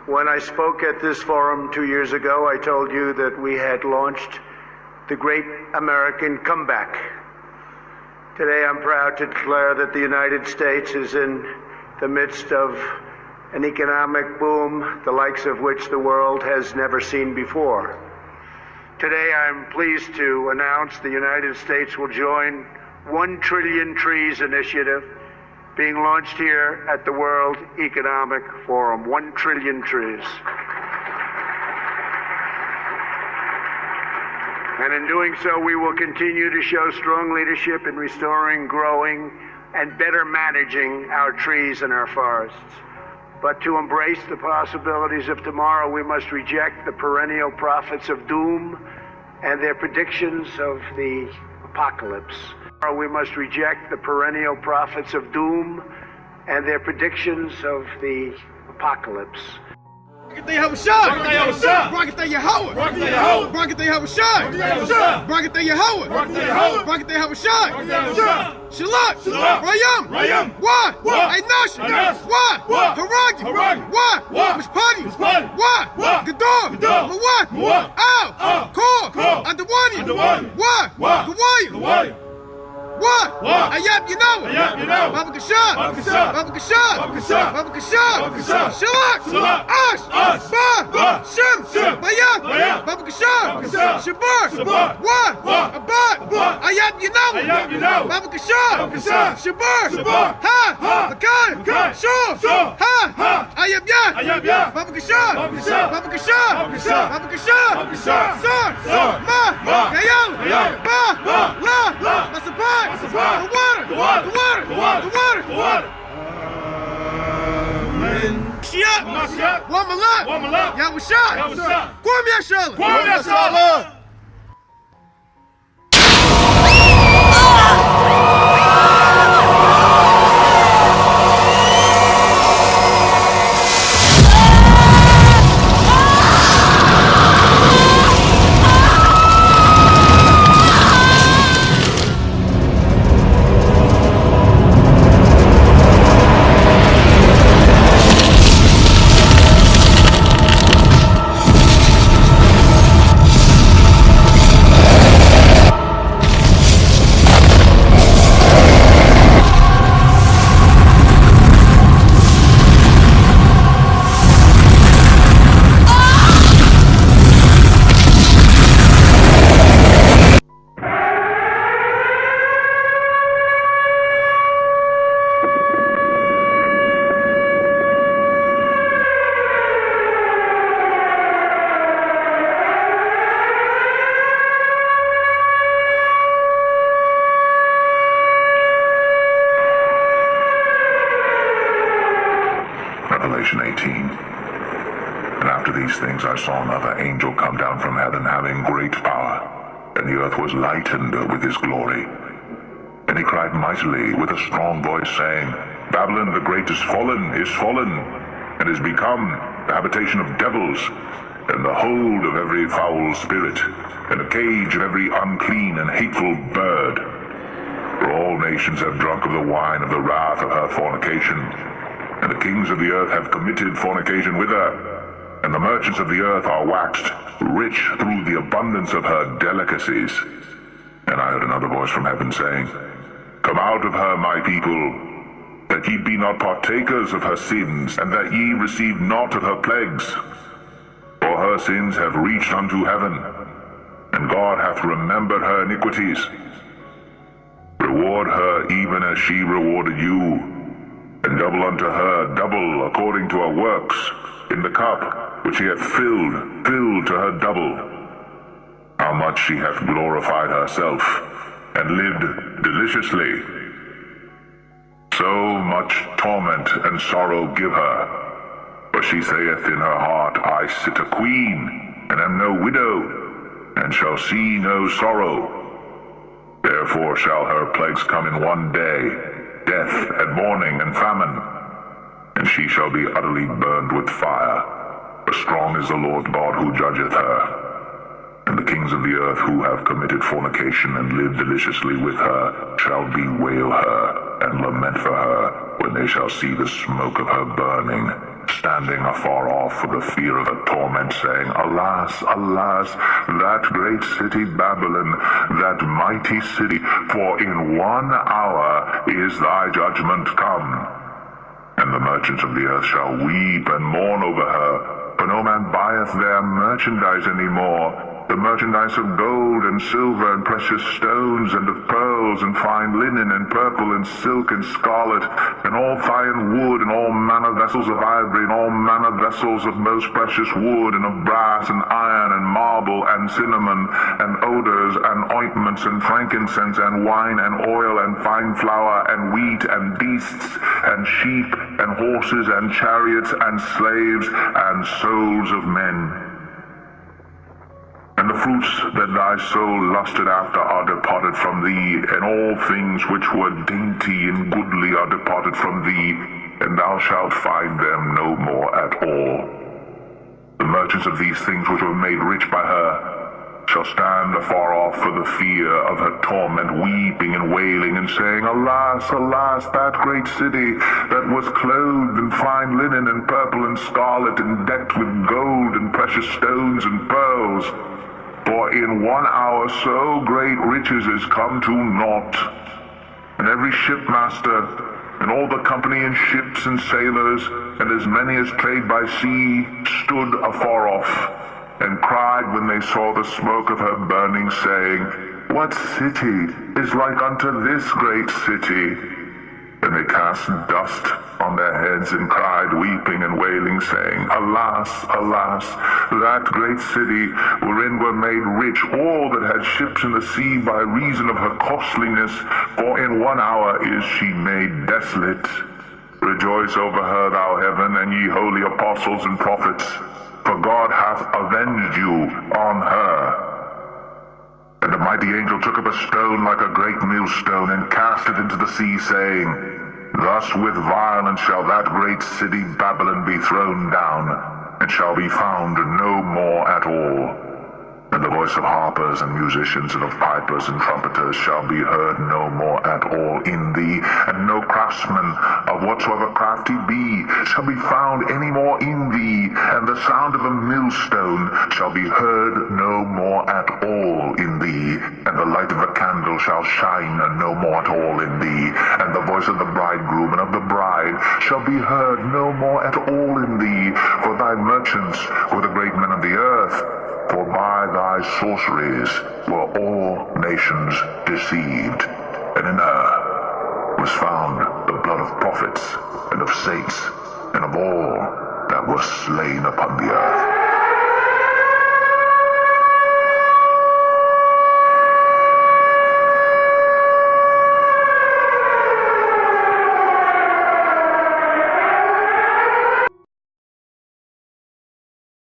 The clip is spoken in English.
When I spoke at this forum 2 years ago, I told you that we had launched the great American comeback. Today, I'm proud to declare that the United States is in the midst of an economic boom, the likes of which the world has never seen before. Today, I'm pleased to announce the United States will join 1 Trillion Trees initiative being launched here at the World Economic Forum. 1 trillion trees. And in doing so, we will continue to show strong leadership in restoring, growing, and better managing our trees and our forests. But to embrace the possibilities of tomorrow, we must reject the perennial prophets of doom and their predictions of the apocalypse. We must reject the perennial prophets of doom and their predictions of the apocalypse. Rocket have a shot! Rocket they Howard! Rocket they have a shot! Rocket they Howard! Rocket they have a shot! Shalak! Rayam! What? Ainash! What? Haragi! What? Mishpani! What? Gador! Mawat! Ow! Kor! Adawani! What? Gawaya! What? Ayap, you know it. Baba Kashab. Shalak. Ash. Ba. Shim. Bayat. Baba Kashab. Shabar. What? Abad. Ayap, you know it. Baba Kashab. Shabar. Ha. Makan. Shur. Ha. Ayap, ya. Baba Kashab. Sar. Ma. Gayal. Ba. La. Masapai. The water. Shia. Wamalat. Yawashad. Kwam Yashala. Revelation 18. And after these things I saw another angel come down from heaven, having great power, and the earth was lightened with his glory. And he cried mightily with a strong voice, saying, Babylon the great is fallen, and is become the habitation of devils, and the hold of every foul spirit, and the cage of every unclean and hateful bird. For all nations have drunk of the wine of the wrath of her fornication, and the kings of the earth have committed fornication with her, and the merchants of the earth are waxed rich through the abundance of her delicacies. And I heard another voice from heaven saying, Come out of her, my people, that ye be not partakers of her sins, and that ye receive not of her plagues. For her sins have reached unto heaven, and God hath remembered her iniquities. Reward her even as she rewarded you, and double unto her, double according to her works, in the cup which she hath filled to her double. How much she hath glorified herself, and lived deliciously. So much torment and sorrow give her. For she saith in her heart, I sit a queen, and am no widow, and shall see no sorrow. Therefore shall her plagues come in one day, death and mourning and famine, and she shall be utterly burned with fire. For strong is the Lord God who judgeth her. And the kings of the earth who have committed fornication and lived deliciously with her shall bewail her and lament for her when they shall see the smoke of her burning, standing afar off for the fear of her torment, saying, Alas, alas, that great city Babylon, that mighty city, for in 1 hour is thy judgment come. And the merchants of the earth shall weep and mourn over her, for no man buyeth their merchandise any more, the merchandise of gold and silver and precious stones and of pearls and fine linen and purple and silk and scarlet and all fine wood and all manner vessels of ivory and all manner vessels of most precious wood and of brass and iron and marble and cinnamon and odors and ointments and frankincense and wine and oil and fine flour and wheat and beasts and sheep and horses and chariots and slaves and souls of men. And the fruits that thy soul lusted after are departed from thee, and all things which were dainty and goodly are departed from thee, and thou shalt find them no more at all. The merchants of these things which were made rich by her shall stand afar off for the fear of her torment, weeping and wailing, and saying, Alas, alas, that great city that was clothed in fine linen and purple and scarlet, and decked with gold and precious stones and pearls. For in 1 hour so great riches is come to naught. And every shipmaster, and all the company in ships and sailors, and as many as trade by sea, stood afar off, and cried when they saw the smoke of her burning, saying, What city is like unto this great city? And they cast dust on their heads and cried, weeping and wailing, saying, Alas, alas, that great city wherein were made rich all that had ships in the sea by reason of her costliness, for in 1 hour is she made desolate. Rejoice over her, thou heaven, and ye holy apostles and prophets, for God hath avenged you on her. And the mighty angel took up a stone like a great millstone, and cast it into the sea, saying, Thus with violence shall that great city Babylon be thrown down, and shall be found no more at all. And the voice of harpers and musicians and of pipers and trumpeters shall be heard no more at all in thee, and no craftsman of whatsoever craft he be shall be found any more in thee, and the sound of a millstone shall be heard no more at all in thee, and the light of a candle shall shine no more at all in thee, and the voice of the bridegroom and of the bride shall be heard no more at all in thee, for thy merchants were the great men of the earth. For by thy sorceries were all nations deceived, and in her was found the blood of prophets, and of saints, and of all that were slain upon the earth.